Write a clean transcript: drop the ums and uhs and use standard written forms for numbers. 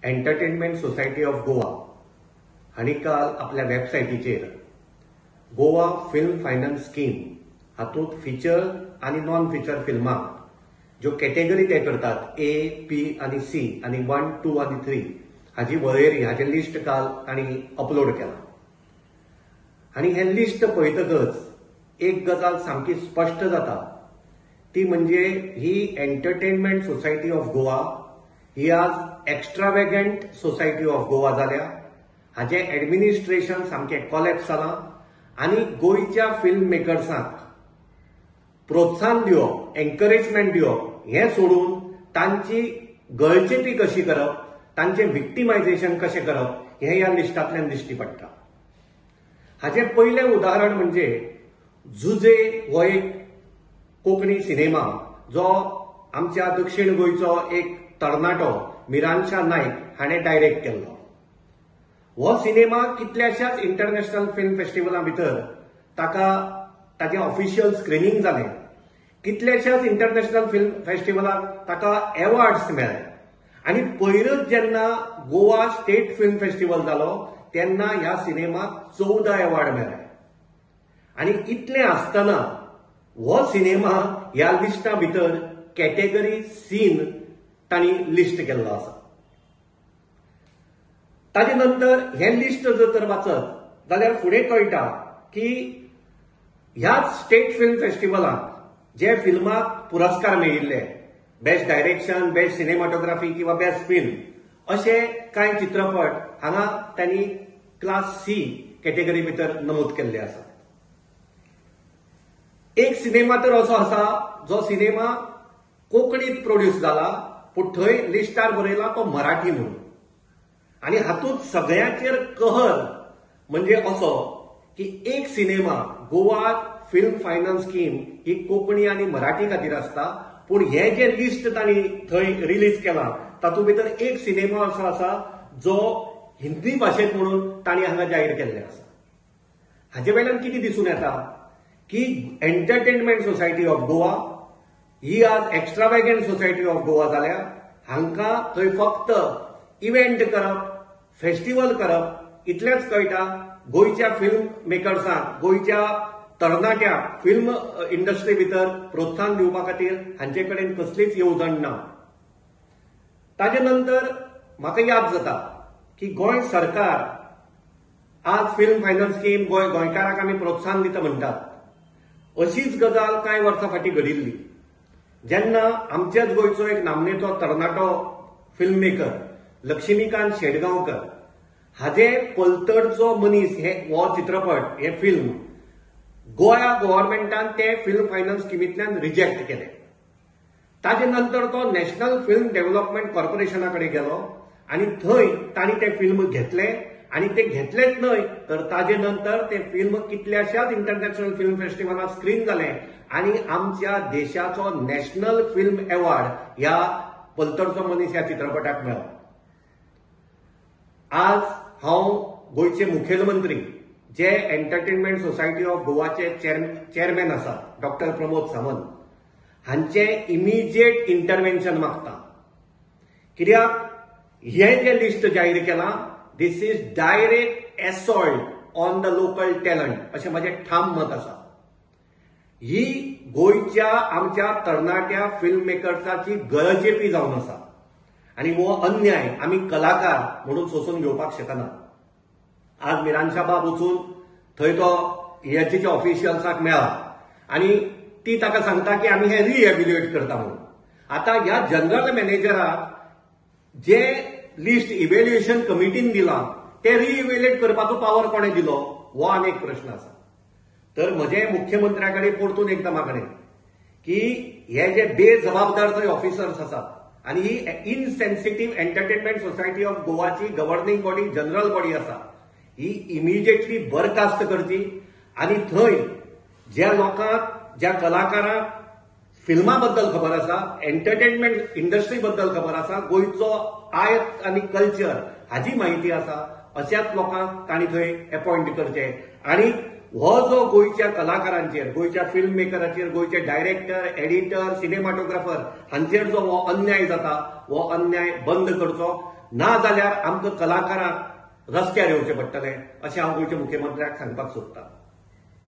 Entertainment society of Goa हांणी काल आपल्या वेबसायटीचेर गोवा फिल्म फायनान्स स्कीम हातूंत फीचर आनी नॉन फीचर फिल्मांक ज्यो कॅटेगरी ते करतात ए, पी आनी सी आनी 1, 2 आनी 3 हाची वळेरी हाचें लिस्ट काल तांणी अपलोड केलां. आनी हें लिस्ट पळयतकच एक गजाल सामकी स्पश्ट जाता ती म्हणजे ही एंटरटेनमेंट सोसायटी ऑफ गोवा ही आज एक्स्ट्रावेगंट सोसायटी ऑफ गोवा जाल्या. हाचें एडमिनिस्ट्रेशन सामकें कोलॅप्स जालां आनी गोंयच्या फिल्म मेकर्सांक प्रोत्साहन दिवप, एनकरेजमेंट दिवप हें सोडून तांची गळचेपी कशी करप, तांचें विक्टिमायझेशन कशें करप हें ह्या लिस्टांतल्यान दिश्टी पडटा. हाचें पयलें उदाहरण म्हणजे झुजे हो एक कोंकणी सिनेमा जो आमच्या दक्षिण गोंयचो एक तरणाटो मिरांशा नायक हाणें डायरेक्ट केल्लो. हो सिनेमा कितल्याशाच इंटरनॅशनल फिल्म फेस्टिवलां भितर ताचें ऑफिशियल स्क्रिनींग जालें. कितल्याशाच इंटरनॅशनल फिल्म फेस्टिवलाक ताका अवॉर्ड्स मेळ्ळे आनी पयरच जेन्ना गोवा स्टेट फिल्म फेस्टिवल जालो तेन्ना ह्या सिनेमाक 14 अवॉर्ड मेळ्ळे. आनी इतलें आसतना हो सिनेमा ह्या लिस्टा भितर कॅटेगरी सीन तांणी लिस्ट केल्लो आसा. ताजे नंतर हें लिस्ट जर तर वाचत जाल्यार फुडें कळटा की ह्याच स्टेट फिल्म फेस्टिवलाक जे फिल्माक पुरस्कार मेळिल्ले बेस्ट डायरेक्शन, बेस्ट सिनेमाटोग्राफी किंवा बेस्ट फिल्म अशे कांय चित्रपट हांगा तांणी क्लास सी कॅटेगरी भितर नमूद केल्ले आसा. एक सिनेमा तर असो आसा जो सिनेमा कोंकणीत प्रोड्यूस जाला पूण थंय लिस्टार बरयला तो मराठी म्हणून. आनी हातूंत सगळ्यांचेर कहर म्हणजे असो की एक cinema Goa film finance scheme ही कोंकणी आनी मराठी खातीर आसता पूण हे जे लिस्ट तांणी थंय रिलीज केलां तातूंत भितर एक सिनेमा असो आसा जो हिंदी भाशेंत म्हणून तांणी हांगा जाहीर केल्ले आसा. हाचे वेल्यान कितें दिसून येता की एंटरटेनमेंट सोसायटी ऑफ गोवा ही आज एक्स्ट्रावेगंट सोसायटी ऑफ गोवा जाल्या. हांकां थंय फक्त इव्हेंट करप, फेस्टिवल करप इतलेंच कळटा. गोंयच्या फिल्म मेकर्सांक, गोंयच्या तरणाट्याक फिल्म इंडस्ट्री भितर प्रोत्साहन दिवपा खातीर हांचे कडेन कसलीच येवजण ना. ताजे नंतर म्हाका याद जाता की गोंय सरकार आज फिल्म फायनान्स स्कीम गोंयकारांक आमी प्रोत्साहन दिता म्हणटात. अशीच गजाल कांय वर्सां फाटीं घडिल्ली जेन्ना आमच्याच गोंयचो एक नामनेचो तरणाटो फिल्म मेकर लक्ष्मीकांत शेटगांवकर हाजे पलतडचो मनीस हो चित्रपट हे फिल्म गोंया गव्हर्मेंटान ते फिल्म फायनान्स स्किमींतल्यान रिजेक्ट केले. ताजे नंतर तो नॅशनल फिल्म डेव्हलपमेंट कॉर्पोरेशना कडेन गेलो आनी थंय तांणी ते फिल्म घेतले आनी ते घेतलेच न्हय तर ताजे नंतर ते फिल्म कितल्याशाच इंटरनॅशनल फिल्म फेस्टिवलांत स्क्रीन जालें आनी आमच्या देशाचो नॅशनल फिल्म अवॉर्ड ह्या पलतडचो मनीस ह्या चित्रपटाक मेळ्ळो. आज हांव गोंयचे मुखेलमंत्री जे एंटरटेनमेंट सोसायटी ऑफ गोवाचे चेअरमॅन आसा डॉक्टर प्रमोद सावंत हांचे इमिजिएट इंटरव्हेन्शन मागता. कित्याक हें जे लिस्ट जाहीर केलां this is direct assault on the local talent अशें म्हजें ठाम मत आसा. ही गोंयच्या आमच्या तरणाट्या फिल्म मेकर्साची गळचेपी जावन आसा आनी हो अन्याय आमी कलाकार म्हणून सोसून घेवपाक शकना. आज मिरांशा बाब वचून थंय तो ह्याचे ऑफिशियल्साक मेळ्ळा आनी ती ताका सांगता की आमी हें रिएव्हल्युएट करता म्हणून. आतां ह्या जनरल मॅनेजराक जे लिस्ट इव्हॅल्युएशन कमिटीन दिलां ते रिइव्हॅल्युएट करपाचो पावर कोणें दिलो हो आनी एक प्रश्न आसा. तर म्हजे मुख्यमंत्र्या कडेन परतून एकदा मागणें की हे जे बेजबाबदार थंय ऑफिसर्स आसात आनी ही इनसेन्सिटीव एंटरटेनमेंट सोसायटी ऑफ गोवाची गव्हर्निंग बॉडी जनरल बॉडी आसा ही इमिजिएटली बरखास्त करची आनी थंय ज्या लोकांक, ज्या कलाकारांक फिल्मा बद्दल खबर आसा, एंटरटेनमेंट इंडस्ट्री बद्दल खबर आसा, गोंयचो आयत आनी कल्चर हाची माहिती आसा अशाच लोकांक तांणी थंय अपॉइंट करचे. आनी हो जो गोंयच्या कलाकारांचेर, गोंयच्या फिल्म मेकरांचेर, गोंयचे डायरेक्टर, एडिटर, सिनेमाटोग्राफर हांचेर जो हो अन्याय जाता हो अन्याय बंद करचो ना जाल्यार आमकां कलाकारांक रस्त्यार येवचें पडटलें अशें हांव गोंयच्या मुख्यमंत्र्याक सांगपाक सोदतां.